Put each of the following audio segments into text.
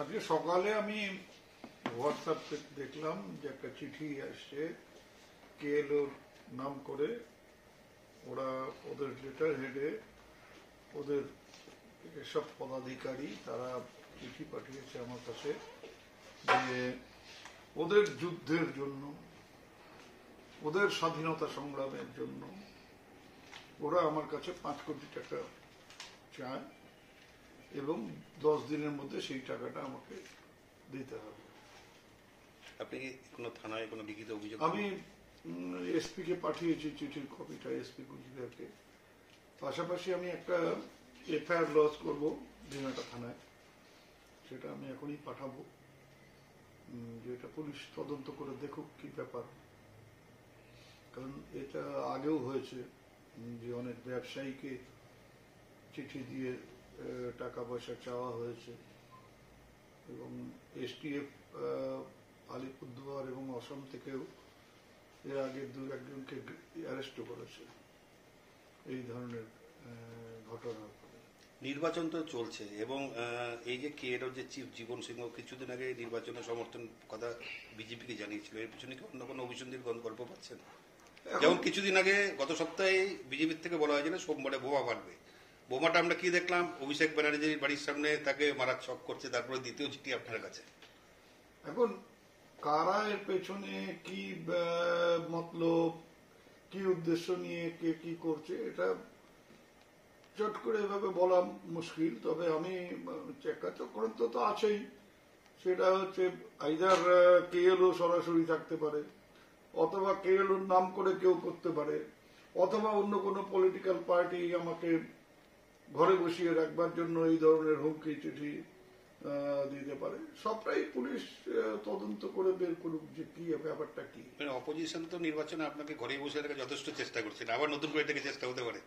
আজকে সকালে আমি হোয়াটসঅ্যাপে দেখলাম যে একটা চিঠি আসছে কেএলওর নাম করে। ওরা ওদের লেটার হেডে ওদের এসব পদাধিকারী তারা চিঠি পাঠিয়েছে আমার কাছে যে ওদের যুদ্ধের জন্য, ওদের স্বাধীনতা সংগ্রামের জন্য ওরা আমার কাছে 5 কোটি টাকা চায় এবং 10 দিনের মধ্যে সেই টাকাটা আমাকে দিতে হবে। আপনি কি কোনো থানায় কোনো লিখিত অভিযোগ? আমি এসপি কে পাঠিয়েছি চিঠির কপিটা, এসপি কুচবিহারকে। পাশাপাশি আমি একটা এফআইআর লজ করবো দিনাটা থানায়, সেটা আমি এখনই পাঠাবো, যেটা পুলিশ তদন্ত করে দেখুক কি ব্যাপার। কারণ এটা আগেও হয়েছে যে অনেক ব্যবসায়ীকে চিঠি দিয়ে টাকা পয়সা চাওয়া হয়েছে এবং এসটিএফ আলিপুরদুয়ার এবং অসম থেকেও এর আগে 2-1 জনকে অ্যারেস্টও করেছে এই ধরনের ঘটনার পরে। নির্বাচন তো চলছে এবং এই যে কেএলওর যে চিফ জীবন সিংহ কিছুদিন আগে নির্বাচনের সমর্থন কথা বিজেপিকে জানিয়েছিল, এর পিছনে কি অন্য কোনো অভিসন্ধির গল্প পাচ্ছেন? যেমন কিছুদিন আগে গত সপ্তাহে বিজেপির থেকে বলা হয়েছিল সোমবারে বোমা মারবে। বোমাটা আমরা কি দেখলাম? অভিষেক ব্যানার্জির বাড়ির সামনে তাকে মারার ছক করছে, তারপরে দ্বিতীয় চিঠি আপনার কাছে। এখন কারা এর পেছনে কি মতলব, কি উদ্দেশ্য নিয়ে কে কি করছে, এটা চট করে এভাবে বলা মুশকিল। তবে আমি চক্রান্ত তো আছেই, সেটা হচ্ছে আইদার কেএলও সরাসরি থাকতে পারে, অথবা কেএলওর নাম করে কেউ করতে পারে, অথবা অন্য কোনো পলিটিক্যাল পার্টি আমাকে ঘরে বসিয়ে রাখবার জন্য এই ধরনের হুমকি চিঠি দিতে পারে। সবটাই পুলিশ তদন্ত করে বের করুক যে কি ব্যাপারটা কি। অপোজিশন তো নির্বাচনে আপনাকে ঘরে বসে রাখার যথেষ্ট চেষ্টা করছেন, আবার নতুন করে এটাকে চেষ্টা হতে পারে।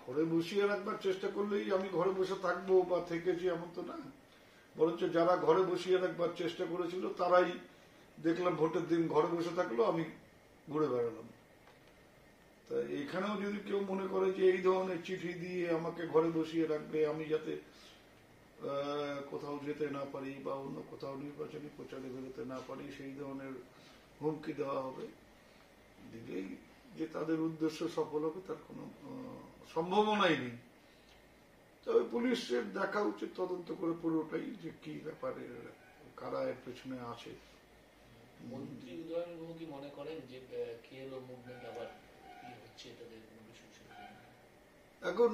ঘরে বসিয়ে রাখবার চেষ্টা করলেই আমি ঘরে বসে থাকবো বা থেকেছি এমন তো না। বরঞ্চ যারা ঘরে বসিয়ে রাখবার চেষ্টা করেছিল তারাই দেখলাম ভোটের দিন ঘরে বসে থাকলো, আমি ঘুরে বেড়ালাম। তা এখানেও যদি কেউ মনে করে যে এই ধরনের চিঠি দিয়ে আমাকে ঘরে বসিয়ে রাখবে, আমি যাতে কোথাও যেতে না পারি বা অন্য কোথাও নির্বাচনী প্রচারে বেরোতে না পারি, সেই ধরনের হুমকি দেওয়া হবে, দিলেই যে তাদের উদ্দেশ্য সফল হবে তার কোনো সম্ভাবনাই নেই। তবে পুলিশের দেখা উচিত তদন্ত করে পুরোটাই যে কি ব্যাপারে, কারা এর পেছনে আছে। মন্ত্রী উদয়নবাবু কি মনে করেন যে কেএলও মুভমেন্ট আবার কি হচ্ছে তাদের এখন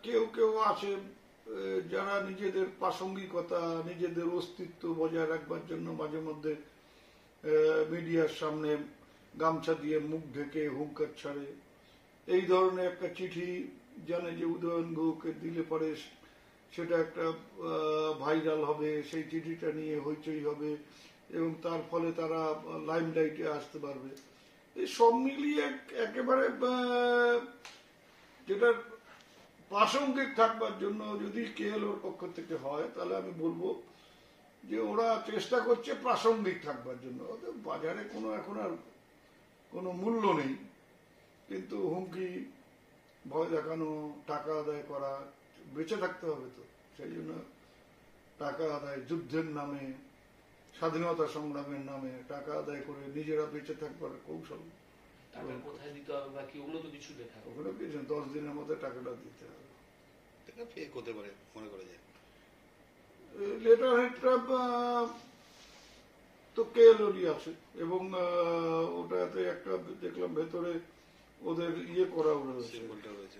কেউ কেউ আছে যারা নিজেদের প্রাসঙ্গিকতা, নিজেদের অস্তিত্ব বজায় রাখবার জন্য মাঝে মধ্যে মিডিয়ার সামনে গামছা দিয়ে মুখ ঢেকে হুঙ্কার ছাড়ে। এই ধরনের একটা চিঠি জানে যে উদয়নবাবুকে দিলে পরে সেটা একটা ভাইরাল হবে, সেই চিঠিটা নিয়ে হইচই হবে এবং তার ফলে তারা লাইমলাইটে আসতে পারবে। এই সব মিলিয়ে একেবারে যেটা প্রাসঙ্গিক থাকবার জন্য যদি কেএলওর পক্ষ থেকে হয়, তাহলে আমি বলবো যে ওরা চেষ্টা করছে প্রাসঙ্গিক থাকবার জন্য। ওদের বাজারে কোনো এখন আর কোনো মূল্য নেই, কিন্তু হুমকি, ভয় দেখানো, টাকা আদায় করা, বেঁচে থাকতে হবে তো, সেই জন্য টাকা আদায়, যুদ্ধের নামে, স্বাধীনতা সংগ্রামের নামে টাকা আদায় করে নিজেরা বেঁচে থাকবার কৌশল। টাকা কোথায় দিতে হবে বা কি, ওগুলো তো কিছু লেখা, ওগুলো কি 10 দিনের মধ্যে টাকাটা দিতে হবে। ফেক হতে পারে মনে করে যায়। লেটার হেডটা তো কেএলওরই আছে এবং ওটাতে একটা দেখলাম ভেতরে ওদের ইয়ে করা রয়েছে।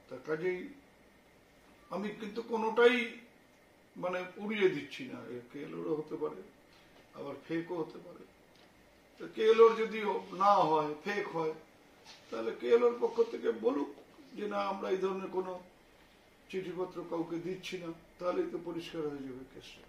তা কাজেই আমি কিন্তু কোনোটাই মানে উড়িয়ে দিচ্ছি না, কেএলওরও হতে পারে আবার ফেকও হতে পারে। কেএলওর যদি না হয়, ফেক হয়, তাহলে কেএলওর পক্ষ থেকে বলুক যে না আমরা এই ধরনের কোনো চিঠিপত্র কাউকে দিচ্ছি না, তাহলেই তো পরিষ্কার হয়ে যাবে কেসটা।